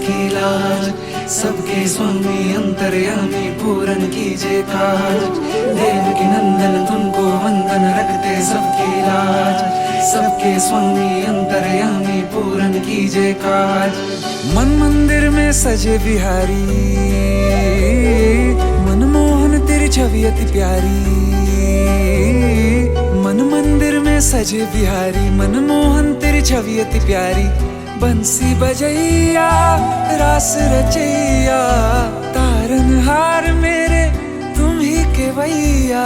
सबकी लाज, सबके स्वामी अंतर्यामी पूरन कीजिए काज। देवकी नंदन तुमको वंदन रखते सबकी लाज, सबके स्वामी अंतर्यामी पूरन कीजिए काज। मन मंदिर में सजे बिहारी, मनमोहन तेरी छवि अति प्यारी। मन मंदिर में सजे बिहारी, मनमोहन तेरी छवि अति प्यारी। बंसी बजैया रास रचैया, तारनहार मेरे तुम ही के भैया।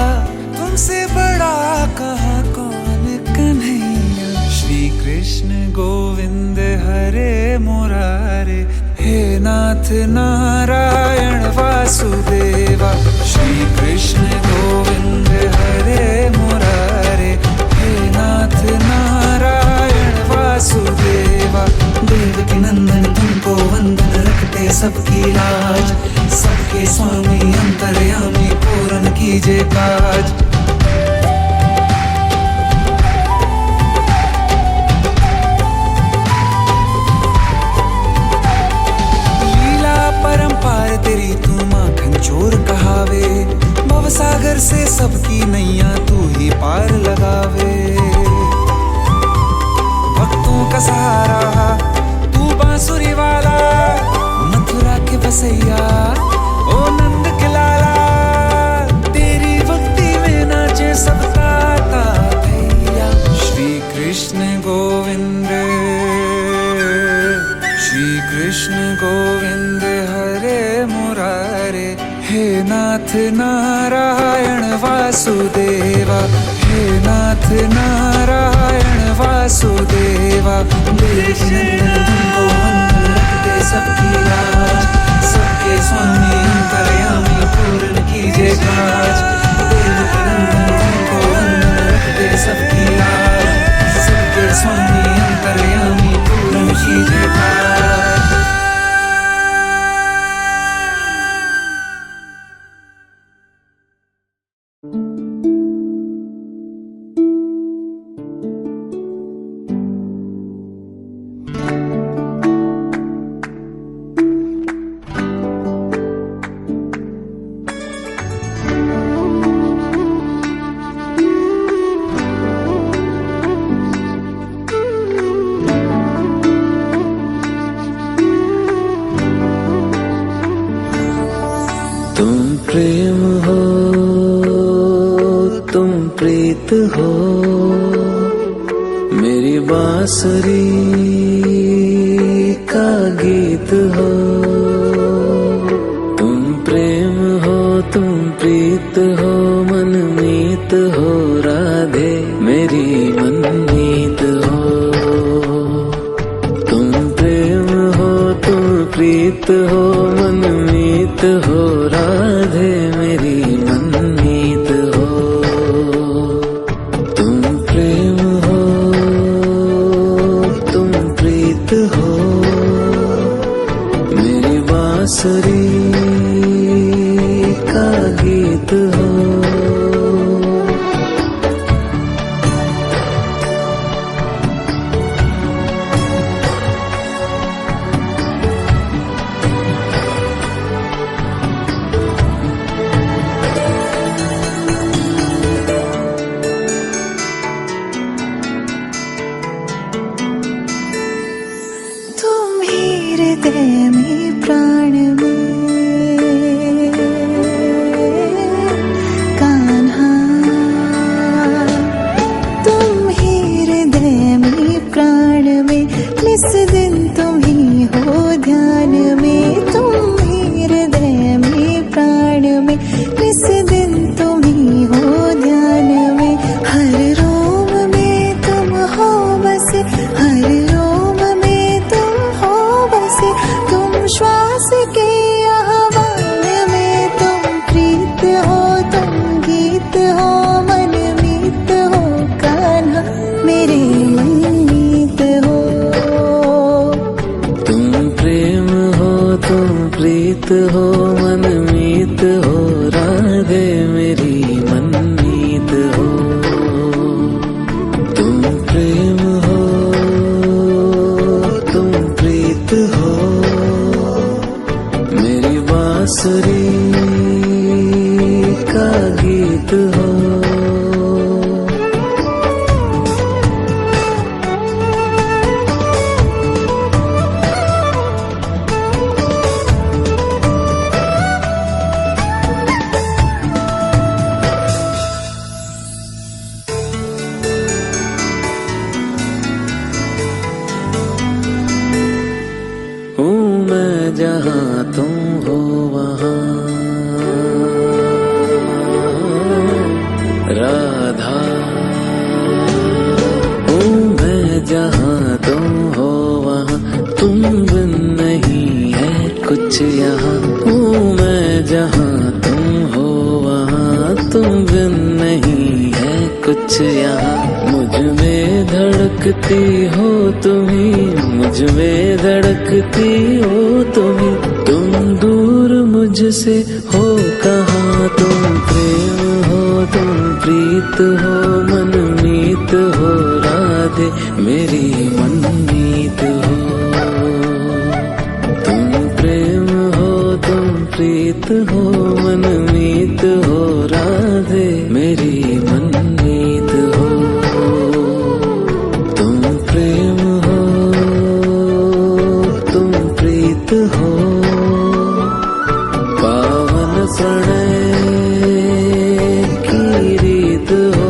तुमसे बड़ा कहाँ कौन कन्हैया। श्री कृष्ण गोविंद हरे मुरारे, हे नाथ नारायण वासुदेवा। श्री कृष्ण गोविंद हरे मुरारे, हे नाथ नारायण वासुदेवा। देवकी नंदन तुमको वंदन रखते सबकी लाज, सबके स्वामी अंतर्यामी पूरन कीजिए काज। लीला परंपार तेरी तू माखन चोर कहावे। भवसागर से सबकी नैया तू ही पार लगावे। भक्तों का सहारा तू बांसुरी वाला, मथुरा के बसैया ओ नंद के लाला। तेरी भक्ति में नाचे सबका भैया। श्री कृष्ण गोविंद, श्री कृष्ण गोविंद हरे मुरारे, हे नाथ नारायण वासुदेवा। हे नाथ नारायण वासुदेवा। देवकी नंदन तुमको वंदन रखते सबकी लाज, सबके स्वामी अंतर्यामी पूर्ण कीजिए काज। देवकी नंदन तुमको वंदन रखते सबकी लाज, सबके स्वामी अंतर्यामी पूर्ण कीजिए काज। तुम प्रेम हो, तुम प्रीत हो, मेरी बांसुरी का गीत हो। तुम प्रेम हो, तुम प्रीत हो, मनमीत हो राधे मेरी मनमीत हो। तुम प्रेम हो, तुम प्रीत हो, मनमीत हो राधे मेरी मनमीत हो। तुम प्रेम हो, तुम प्रीत हो, मेरी बांसुरी का गीत हो। हृदय में प्राण में कान्हा, तुम ही हृदय में प्राण में, निस दिन तुम ही हो ध्यान में। तुम ही हृदय में प्राण में, निस दिन तुम ही हो ध्यान में। हर रोम में तुम हो बसे, हर रोम में तुम हो बसे। तुम श्वास के आह्वान में, तुम प्रीत हो, तुम गीत हो, मनमीत हो कान्हा मेरे मनमीत हो। तुम प्रेम हो, तुम प्रीत हो, मनमीत हो राधे मेरी मनमीत हो। तुम प्रेम हो, तुम प्रीत हो, बांसुरी का गीत हो। हूँ मैं जहाँ तुम हो वहाँ, राधा। हूँ मैं जहाँ तुम हो वहाँ, तुम बिन नहीं है कुछ यहाँ। हूँ मैं जहाँ तुम हो वहाँ, तुम बिन नहीं है कुछ यहाँ। मुझ में धड़कती हो तुम्ही, मुझ में धड़कती हो तुम्ही। तुम दूर मुझसे हो कहाँ, तुम प्रेम हो, तुम प्रीत हो, मनमीत हो राधे मेरी मनमीत हो। तुम प्रेम हो, तुम प्रीत हो, मनमीत हो राधे मेरी मनमीत हो। तुम प्रेम हो, तुम प्रीत हो, पावन प्रणय की रीत हो।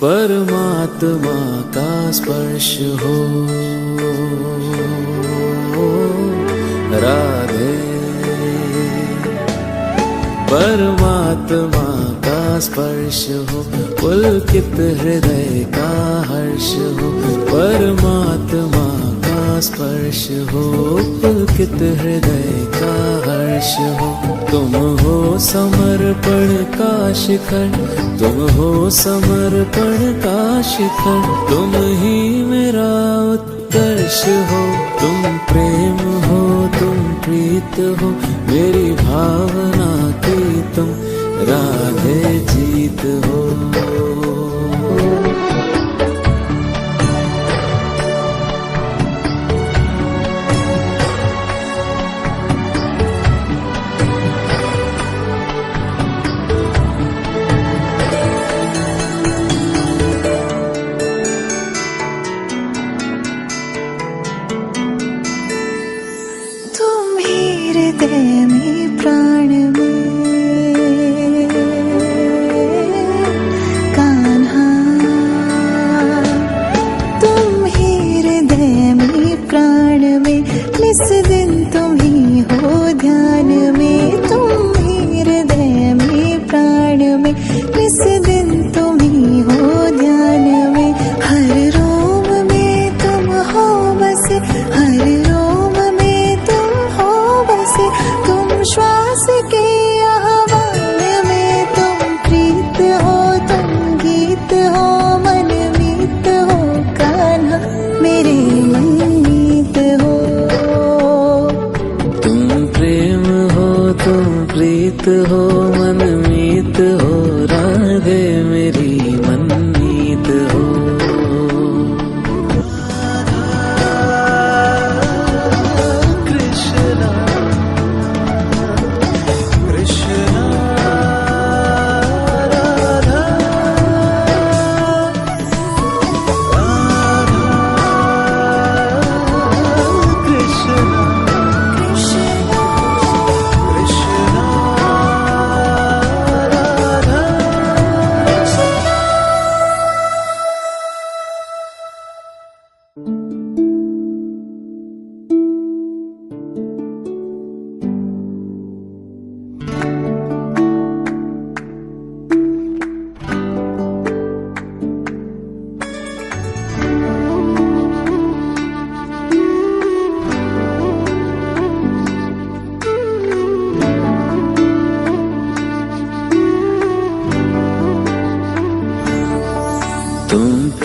परमात्मा का स्पर्श हो राधे, परमात्मा का स्पर्श हो, पुलकित हृदय का हर्ष हो। परमात्मा का स्पर्श हो, पुलकित हृदय का हर्ष हो। तुम हो समर्पण का शिखर, तुम हो समर्पण का शिखर। तुम ही मेरा उत्कर्ष हो। तुम प्रेम हो, तुम प्रीत हो, मेरी भावना की तुम राधे जीत हो। हृदय में प्राण में का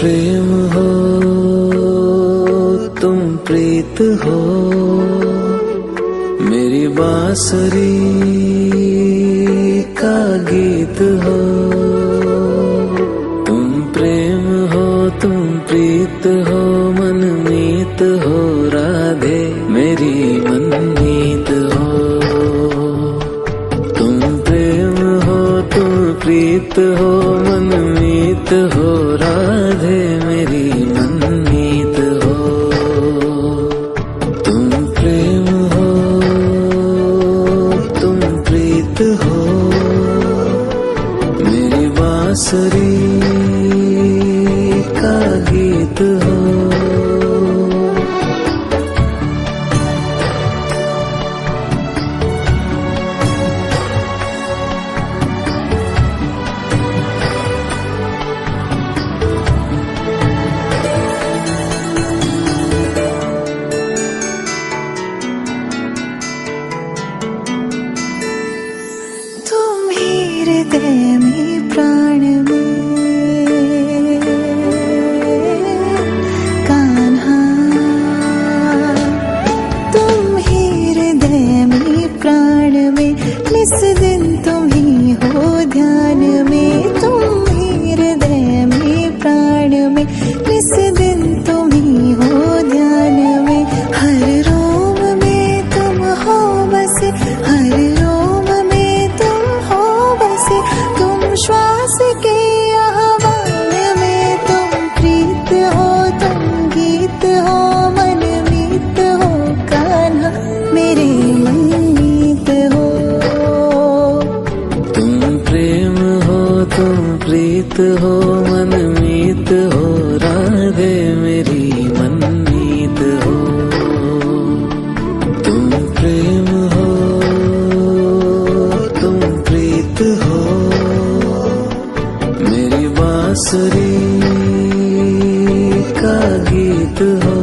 प्रेम हो, तुम प्रीत हो, मेरी बांसुरी का गीत हो। तुम प्रेम हो, तुम प्रीत हो, मनमीत हो राधे, मेरी मनमीत हो। तुम प्रेम हो, तुम प्रीत हो, मनमीत हो राधे, मेरी मनमीत हो। तुम प्रेम हो, तुम प्रीत हो, मेरी बांसुरी का गीत हो। तुम ही हृदय में प्राण में कान्हा, तुम ही हृदय में प्राण में, निस दिन तुम ही हो ध्यान में। तुम ही हृदय में प्राण में, निस दिन तुम ही हो ध्यान में। हर रोम में तुम हो बसे, हर रोम में तुम हो बसे। तुम श्वास के आह्वान में, तुम प्रीत हो, तुम गीत हो, मनमीत हो कान्हा, मेरे मनमीत हो। तुम प्रेम हो, तुम प्रीत हो, मनमीत हो राधे, मेरी मनमीत हो। तुम प्रेम हो, तुम प्रीत हो, मेरी बांसुरी का गीत हो।